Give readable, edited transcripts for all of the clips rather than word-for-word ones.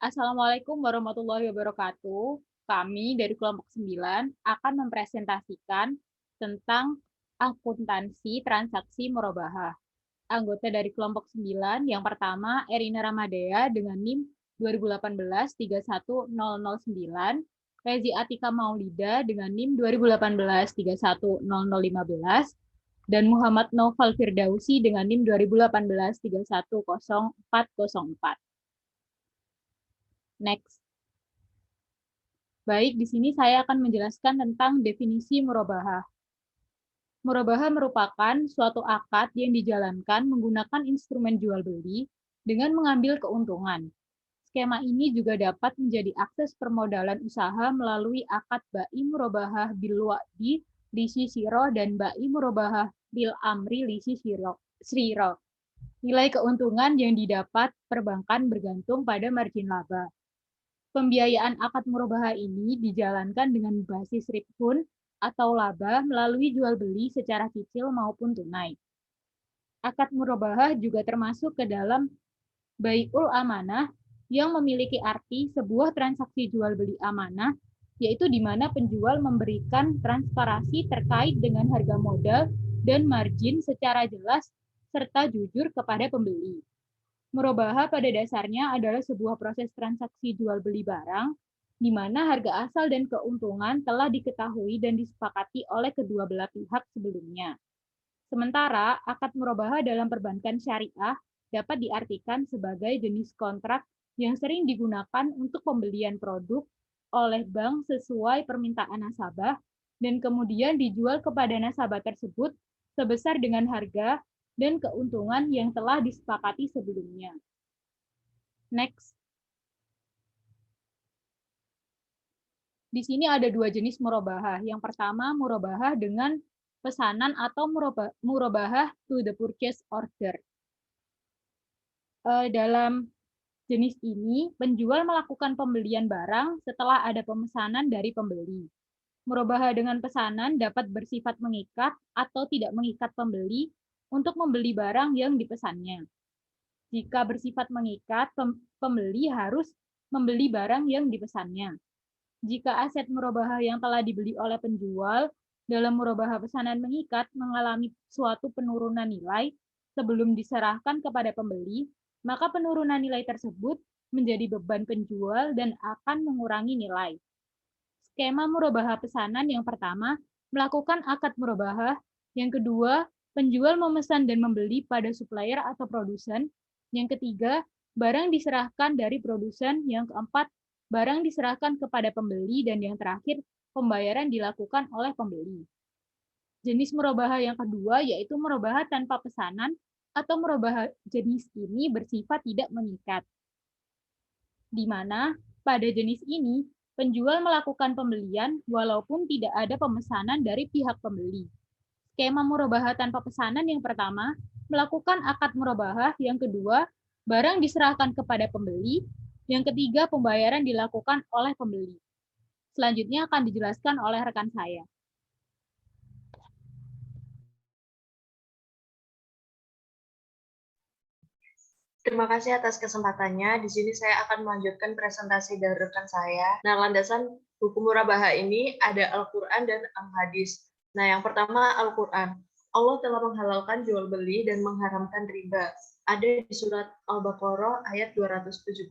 Assalamualaikum warahmatullahi wabarakatuh. Kami dari kelompok 9 akan mempresentasikan tentang akuntansi transaksi murabahah. Anggota dari kelompok 9 yang pertama Erina Ramadea dengan NIM 2018-31009, Rezi Atika Maulida dengan NIM 2018-31015, dan Muhammad Noval Firdausi dengan NIM 2018-3100404. Next. Baik, di sini saya akan menjelaskan tentang definisi murabahah. Murabahah merupakan suatu akad yang dijalankan menggunakan instrumen jual beli dengan mengambil keuntungan. Skema ini juga dapat menjadi akses permodalan usaha melalui akad bai murabahah bil wa'di lisi siro dan bai murabahah bil amri lisi siro. Nilai keuntungan yang didapat perbankan bergantung pada margin laba. Pembiayaan akad murabahah ini dijalankan dengan basis ribhun atau laba melalui jual beli secara cicil maupun tunai. Akad murabahah juga termasuk ke dalam bai'ul amanah yang memiliki arti sebuah transaksi jual beli amanah, yaitu di mana penjual memberikan transparansi terkait dengan harga modal dan margin secara jelas serta jujur kepada pembeli. Murabahah pada dasarnya adalah sebuah proses transaksi jual beli barang, di mana harga asal dan keuntungan telah diketahui dan disepakati oleh kedua belah pihak sebelumnya. Sementara, akad murabahah dalam perbankan syariah dapat diartikan sebagai jenis kontrak yang sering digunakan untuk pembelian produk oleh bank sesuai permintaan nasabah dan kemudian dijual kepada nasabah tersebut sebesar dengan harga dan keuntungan yang telah disepakati sebelumnya. Next. Di sini ada dua jenis murabahah. Yang pertama, murabahah dengan pesanan atau murabahah to the purchase order. Dalam jenis ini, penjual melakukan pembelian barang setelah ada pemesanan dari pembeli. Murabahah dengan pesanan dapat bersifat mengikat atau tidak mengikat pembeli untuk membeli barang yang dipesannya. Jika bersifat mengikat, pembeli harus membeli barang yang dipesannya. Jika aset murabahah yang telah dibeli oleh penjual dalam murabahah pesanan mengikat mengalami suatu penurunan nilai sebelum diserahkan kepada pembeli, maka penurunan nilai tersebut menjadi beban penjual dan akan mengurangi nilai. Skema murabahah pesanan yang pertama, melakukan akad murabahah. Yang kedua, penjual memesan dan membeli pada supplier atau produsen. Yang ketiga, barang diserahkan dari produsen. Yang keempat, barang diserahkan kepada pembeli. Dan yang terakhir, pembayaran dilakukan oleh pembeli. Jenis murabahah yang kedua yaitu murabahah tanpa pesanan atau murabahah jenis ini bersifat tidak mengikat. Di mana pada jenis ini penjual melakukan pembelian walaupun tidak ada pemesanan dari pihak pembeli. Skema murabahah tanpa pesanan yang pertama, melakukan akad murabahah. Yang kedua, barang diserahkan kepada pembeli. Yang ketiga, pembayaran dilakukan oleh pembeli. Selanjutnya akan dijelaskan oleh rekan saya. Terima kasih atas kesempatannya. Di sini saya akan melanjutkan presentasi dari rekan saya. Nah, landasan hukum murabahah ini ada Al-Quran dan Al-Hadis. Nah, yang pertama Al-Quran. Allah telah menghalalkan jual beli dan mengharamkan riba. Ada di surat Al-Baqarah ayat 275.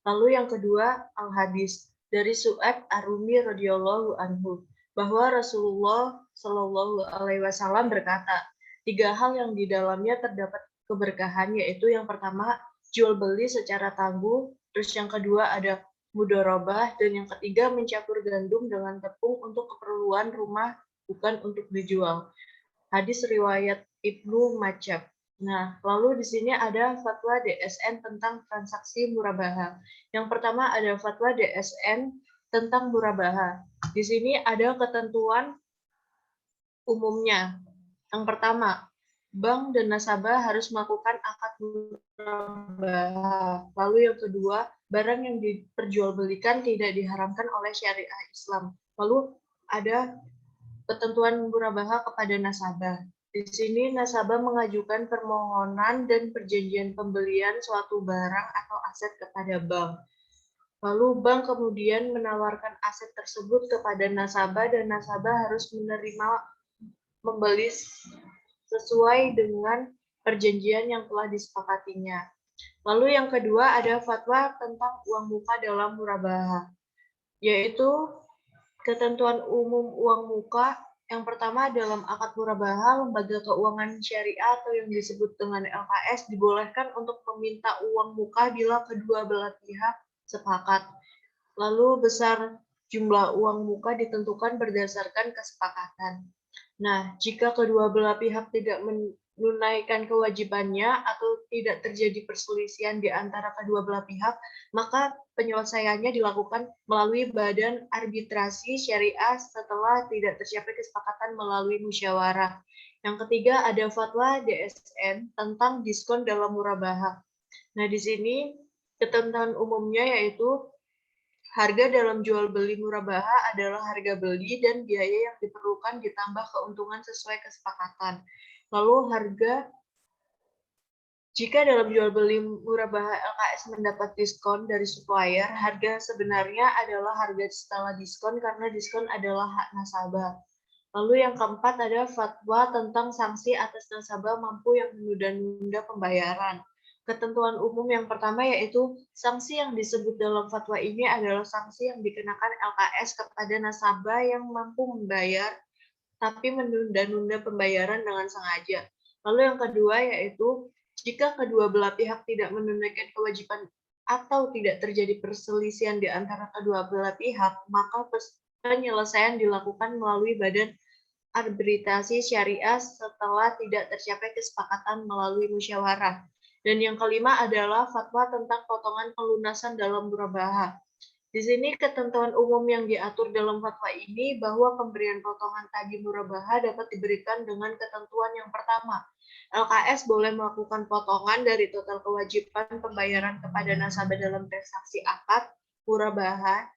Lalu yang kedua Al-Hadis dari Su'aib Ar-Rumi radhiyallahu anhu bahwa Rasulullah Shallallahu alaihi wasallam berkata, 3 hal yang di dalamnya terdapat keberkahan, yaitu yang pertama jual beli secara tangguh, terus yang kedua ada mudharabah, dan yang ketiga mencampur gandum dengan tepung untuk keperluan rumah bukan untuk dijual. Hadis riwayat Ibnu Majah. Nah, lalu di sini ada fatwa DSN tentang transaksi murabahah. Yang pertama ada fatwa DSN tentang murabahah. Di sini ada ketentuan umumnya. Yang pertama, bank dan nasabah harus melakukan akad murabahah. Lalu yang kedua, barang yang diperjualbelikan tidak diharamkan oleh syariah Islam. Lalu ada ketentuan murabahah kepada nasabah. Di sini nasabah mengajukan permohonan dan perjanjian pembelian suatu barang atau aset kepada bank. Lalu bank kemudian menawarkan aset tersebut kepada nasabah dan nasabah harus membeli sesuai dengan perjanjian yang telah disepakatinya. Lalu yang kedua ada fatwa tentang uang muka dalam murabaha, yaitu ketentuan umum uang muka. Yang pertama, dalam akad murabaha, lembaga keuangan syariah atau yang disebut dengan LKS dibolehkan untuk meminta uang muka bila kedua belah pihak sepakat. Lalu besar jumlah uang muka ditentukan berdasarkan kesepakatan. Nah, jika kedua belah pihak tidak menunaikan kewajibannya atau tidak terjadi perselisihan di antara kedua belah pihak, maka penyelesaiannya dilakukan melalui badan arbitrasi syariah setelah tidak tercapai kesepakatan melalui musyawarah. Yang ketiga ada fatwa DSN tentang diskon dalam murabaha. Nah, di sini ketentuan umumnya yaitu harga dalam jual beli murabaha adalah harga beli dan biaya yang diperlukan ditambah keuntungan sesuai kesepakatan. Lalu jika dalam jual beli murabaha LKS mendapat diskon dari supplier, harga sebenarnya adalah harga setelah diskon karena diskon adalah hak nasabah. Lalu yang keempat ada fatwa tentang sanksi atas nasabah mampu yang menunda-nunda pembayaran. Ketentuan umum yang pertama yaitu sanksi yang disebut dalam fatwa ini adalah sanksi yang dikenakan LKS kepada nasabah yang mampu membayar tapi menunda-nunda pembayaran dengan sengaja. Lalu yang kedua yaitu jika kedua belah pihak tidak menunaikan kewajiban atau tidak terjadi perselisihan di antara kedua belah pihak, maka penyelesaian dilakukan melalui badan arbitrasi syariah setelah tidak tercapai kesepakatan melalui musyawarah. Dan yang kelima adalah fatwa tentang potongan pelunasan dalam murabaha. Di sini ketentuan umum yang diatur dalam fatwa ini bahwa pemberian potongan tagih murabaha dapat diberikan dengan ketentuan yang pertama. LKS boleh melakukan potongan dari total kewajiban pembayaran kepada nasabah dalam transaksi akad murabaha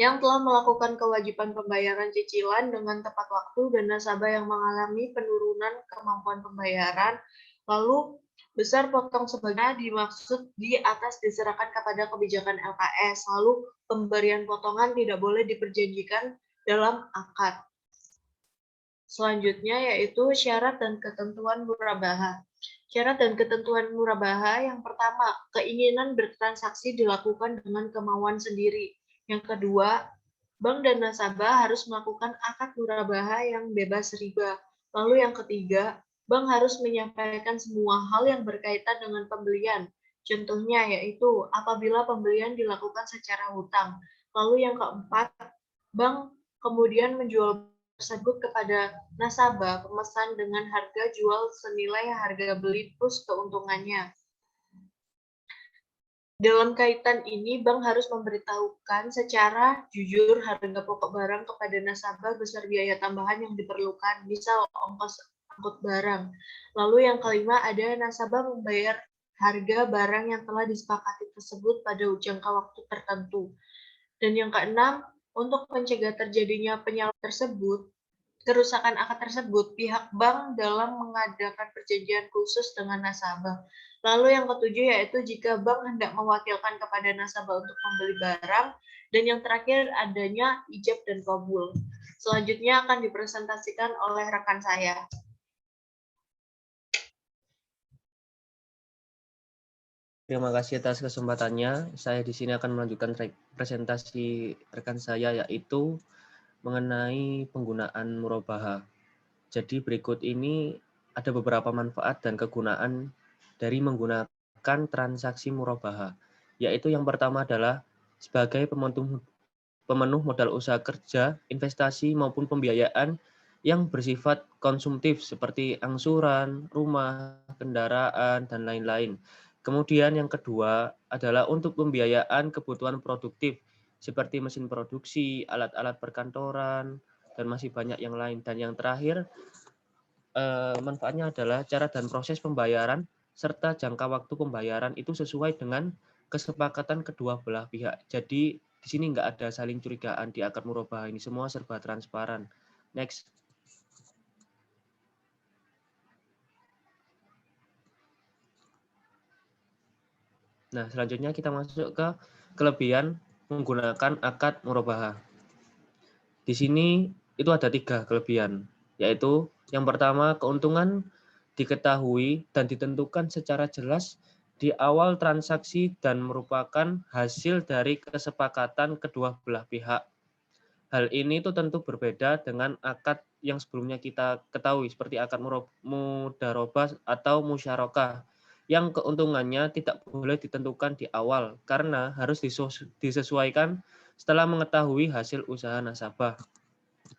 yang telah melakukan kewajiban pembayaran cicilan dengan tepat waktu dan nasabah yang mengalami penurunan kemampuan pembayaran, lalu besar potong sebagainya dimaksud di atas diserahkan kepada kebijakan LKS, lalu pemberian potongan tidak boleh diperjanjikan dalam akad. Selanjutnya yaitu syarat dan ketentuan murabaha. Syarat dan ketentuan murabaha yang pertama, keinginan bertransaksi dilakukan dengan kemauan sendiri. Yang kedua, bank dan nasabah harus melakukan akad murabaha yang bebas riba. Lalu yang ketiga, bank harus menyampaikan semua hal yang berkaitan dengan pembelian. Contohnya yaitu apabila pembelian dilakukan secara hutang. Lalu yang keempat, bank kemudian menjual tersebut kepada nasabah pemesan dengan harga jual senilai harga beli plus keuntungannya. Dalam kaitan ini, bank harus memberitahukan secara jujur harga pokok barang kepada nasabah besar biaya tambahan yang diperlukan, misal ongkos angkut barang. Lalu yang kelima ada nasabah membayar harga barang yang telah disepakati tersebut pada jangka waktu tertentu. Dan yang keenam, untuk mencegah terjadinya penyalahgunaan tersebut, kerusakan akad tersebut, pihak bank dalam mengadakan perjanjian khusus dengan nasabah. Lalu yang ketujuh yaitu jika bank hendak mewakilkan kepada nasabah untuk membeli barang, dan yang terakhir adanya ijab dan qabul. Selanjutnya akan dipresentasikan oleh rekan saya. Terima kasih atas kesempatannya. Saya di sini akan melanjutkan presentasi rekan saya yaitu mengenai penggunaan murabaha. Jadi berikut ini ada beberapa manfaat dan kegunaan dari menggunakan transaksi murabaha, yaitu yang pertama adalah sebagai pemenuh modal usaha kerja, investasi maupun pembiayaan yang bersifat konsumtif seperti angsuran, rumah, kendaraan, dan lain-lain. Kemudian yang kedua adalah untuk pembiayaan kebutuhan produktif seperti mesin produksi, alat-alat perkantoran, dan masih banyak yang lain. Dan yang terakhir, manfaatnya adalah cara dan proses pembayaran serta jangka waktu pembayaran itu sesuai dengan kesepakatan kedua belah pihak. Jadi di sini nggak ada saling curigaan di akad murabaha ini, semua serba transparan. Next. Nah, selanjutnya kita masuk ke kelebihan menggunakan akad murabahah. Di sini itu ada 3 kelebihan, yaitu yang pertama keuntungan diketahui dan ditentukan secara jelas di awal transaksi dan merupakan hasil dari kesepakatan kedua belah pihak. Hal ini itu tentu berbeda dengan akad yang sebelumnya kita ketahui seperti akad mudharabah atau musyarakah yang keuntungannya tidak boleh ditentukan di awal karena harus disesuaikan setelah mengetahui hasil usaha nasabah.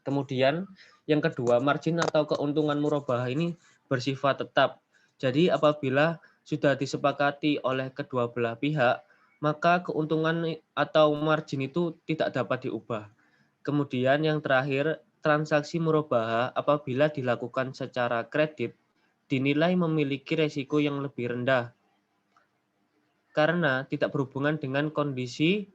Kemudian yang kedua, margin atau keuntungan murabahah ini bersifat tetap. Jadi apabila sudah disepakati oleh kedua belah pihak, maka keuntungan atau margin itu tidak dapat diubah. Kemudian yang terakhir, transaksi murabahah apabila dilakukan secara kredit dinilai memiliki resiko yang lebih rendah karena tidak berhubungan dengan kondisi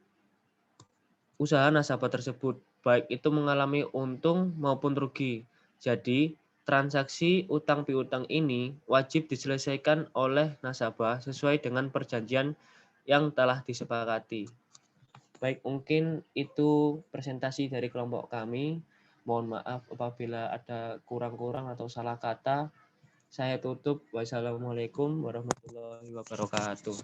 usaha nasabah tersebut, baik itu mengalami untung maupun rugi. Jadi, transaksi utang piutang ini wajib diselesaikan oleh nasabah sesuai dengan perjanjian yang telah disepakati. Baik, mungkin itu presentasi dari kelompok kami. Mohon maaf apabila ada kurang-kurang atau salah kata. Saya tutup. Wassalamualaikum warahmatullahi wabarakatuh.